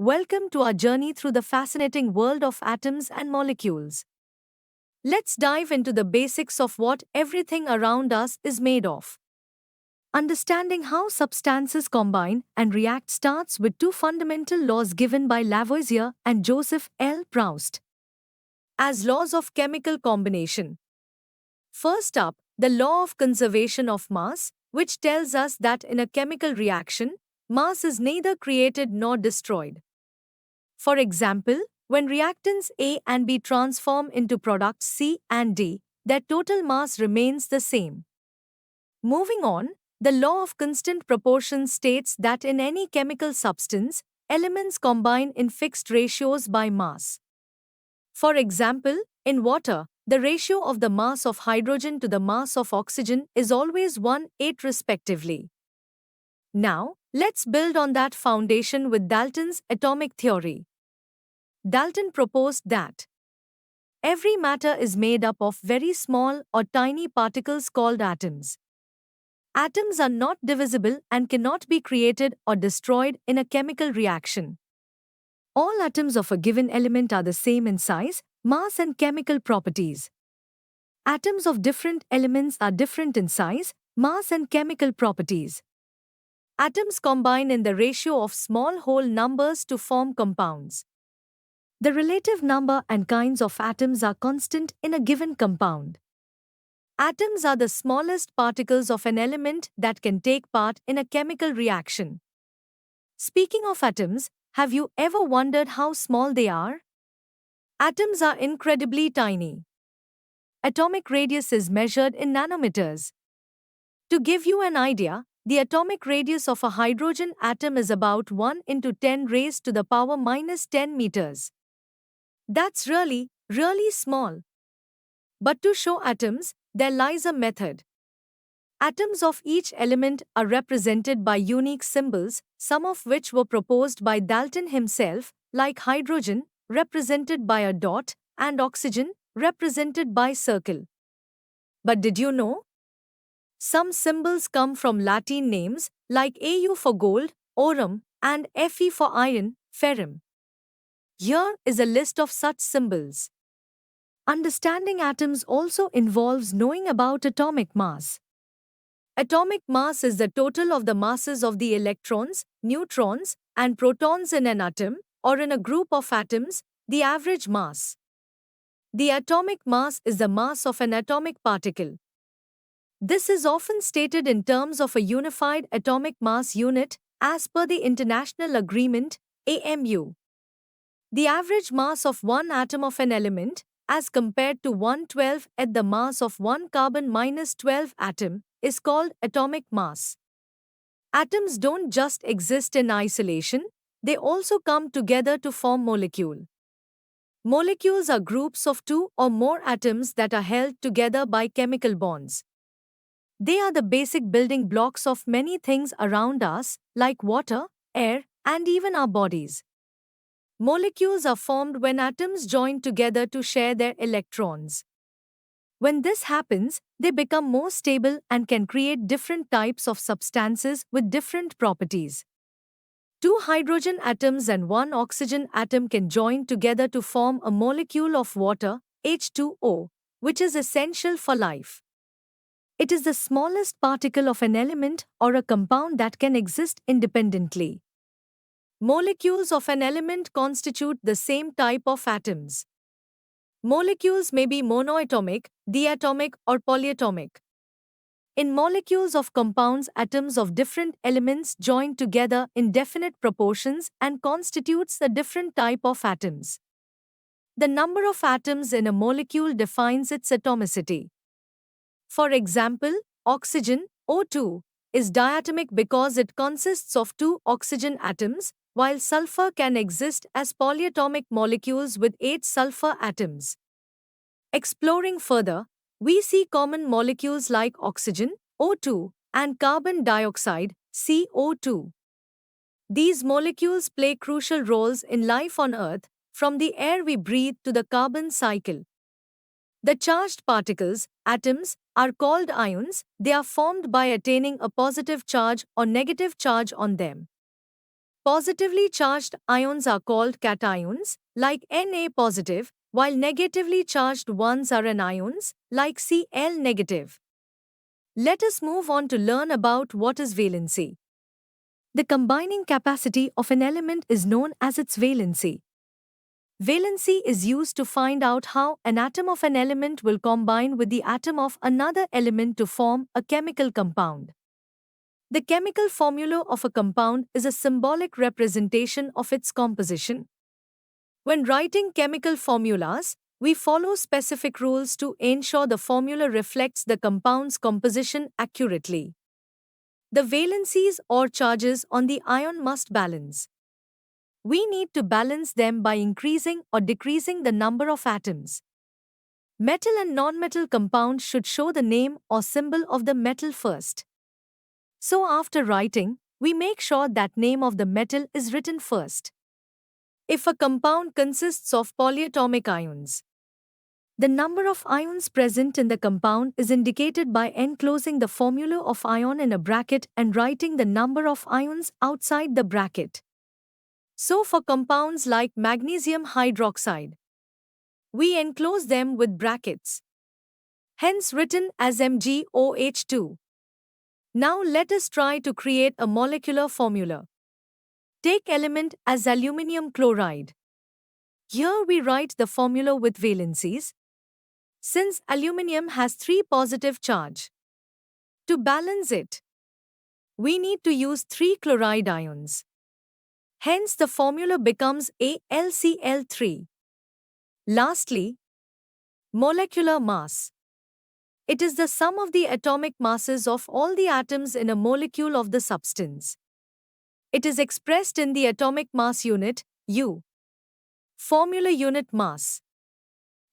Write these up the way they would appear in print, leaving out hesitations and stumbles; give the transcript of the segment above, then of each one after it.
Welcome to our journey through the fascinating world of atoms and molecules. Let's dive into the basics of what everything around us is made of. Understanding how substances combine and react starts with two fundamental laws given by Lavoisier and Joseph L. Proust as laws of chemical combination. First up, the law of conservation of mass, which tells us that in a chemical reaction, mass is neither created nor destroyed. For example, when reactants A and B transform into products C and D, their total mass remains the same. Moving on, the law of constant proportion states that in any chemical substance, elements combine in fixed ratios by mass. For example, in water, the ratio of the mass of hydrogen to the mass of oxygen is always 1:8 respectively. Now, let's build on that foundation with Dalton's atomic theory. Dalton proposed that every matter is made up of very small or tiny particles called atoms. Atoms are not divisible and cannot be created or destroyed in a chemical reaction. All atoms of a given element are the same in size, mass, and chemical properties. Atoms of different elements are different in size, mass, and chemical properties. Atoms combine in the ratio of small whole numbers to form compounds. The relative number and kinds of atoms are constant in a given compound. Atoms are the smallest particles of an element that can take part in a chemical reaction. Speaking of atoms, have you ever wondered how small they are? Atoms are incredibly tiny. Atomic radius is measured in nanometers. To give you an idea, the atomic radius of a hydrogen atom is about 1 into 10 raised to the power minus 10 meters. That's really small. But to show atoms, there lies a method. Atoms of each element are represented by unique symbols, some of which were proposed by Dalton himself, like hydrogen, represented by a dot, and oxygen, represented by circle. But did you know? Some symbols come from Latin names, like Au for gold, aurum, and Fe for iron, ferrum. Here is a list of such symbols. Understanding atoms also involves knowing about atomic mass. Atomic mass is the total of the masses of the electrons, neutrons, and protons in an atom, or in a group of atoms, the average mass. The atomic mass is the mass of an atomic particle. This is often stated in terms of a unified atomic mass unit, as per the International Agreement, AMU. The average mass of one atom of an element, as compared to 112 at the mass of one carbon-12 atom, is called atomic mass. Atoms don't just exist in isolation, they also come together to form molecule. Molecules are groups of two or more atoms that are held together by chemical bonds. They are the basic building blocks of many things around us, like water, air, and even our bodies. Molecules are formed when atoms join together to share their electrons. When this happens, they become more stable and can create different types of substances with different properties. Two hydrogen atoms and one oxygen atom can join together to form a molecule of water, H2O, which is essential for life. It is the smallest particle of an element or a compound that can exist independently. Molecules of an element constitute the same type of atoms. Molecules may be monoatomic, diatomic, or polyatomic. In molecules of compounds, atoms of different elements join together in definite proportions and constitutes a different type of atoms. The number of atoms in a molecule defines its atomicity. For example, oxygen, O2, is diatomic because it consists of two oxygen atoms, while sulfur can exist as polyatomic molecules with 8 sulfur atoms. Exploring further, we see common molecules like oxygen, O2, and carbon dioxide, CO2. These molecules play crucial roles in life on Earth, from the air we breathe to the carbon cycle. The charged particles, atoms, are called ions. They are formed by attaining a positive charge or negative charge on them. Positively charged ions are called cations, like Na positive, while negatively charged ones are anions, like Cl negative. Let us move on to learn about what is valency. The combining capacity of an element is known as its valency. Valency is used to find out how an atom of an element will combine with the atom of another element to form a chemical compound. The chemical formula of a compound is a symbolic representation of its composition. When writing chemical formulas, we follow specific rules to ensure the formula reflects the compound's composition accurately. The valencies or charges on the ion must balance. We need to balance them by increasing or decreasing the number of atoms. Metal and nonmetal compounds should show the name or symbol of the metal first. So after writing, we make sure that name of the metal is written first. If a compound consists of polyatomic ions, the number of ions present in the compound is indicated by enclosing the formula of ion in a bracket and writing the number of ions outside the bracket. So for compounds like magnesium hydroxide, we enclose them with brackets, hence written as MgOH2. Now let us try to create a molecular formula. Take element as aluminium chloride. Here we write the formula with valencies, since aluminium has 3 positive charge. To balance it, we need to use 3 chloride ions. Hence the formula becomes AlCl3. Lastly, molecular mass. It is the sum of the atomic masses of all the atoms in a molecule of the substance. It is expressed in the atomic mass unit, U. Formula unit mass.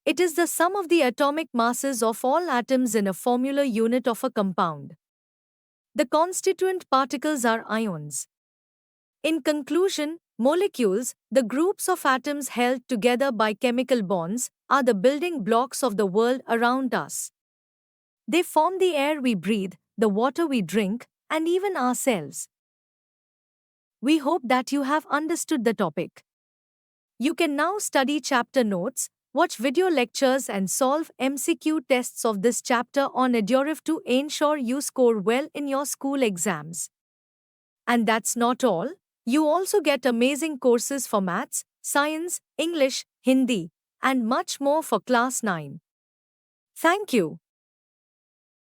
It is the sum of the atomic masses of all atoms in a formula unit of a compound. The constituent particles are ions. In conclusion, molecules, the groups of atoms held together by chemical bonds, are the building blocks of the world around us. They form the air we breathe, the water we drink, and even ourselves. We hope that you have understood the topic. You can now study chapter notes, watch video lectures and solve MCQ tests of this chapter on Edurif to ensure you score well in your school exams. And that's not all. You also get amazing courses for maths, science, English, Hindi, and much more for class 9. Thank you.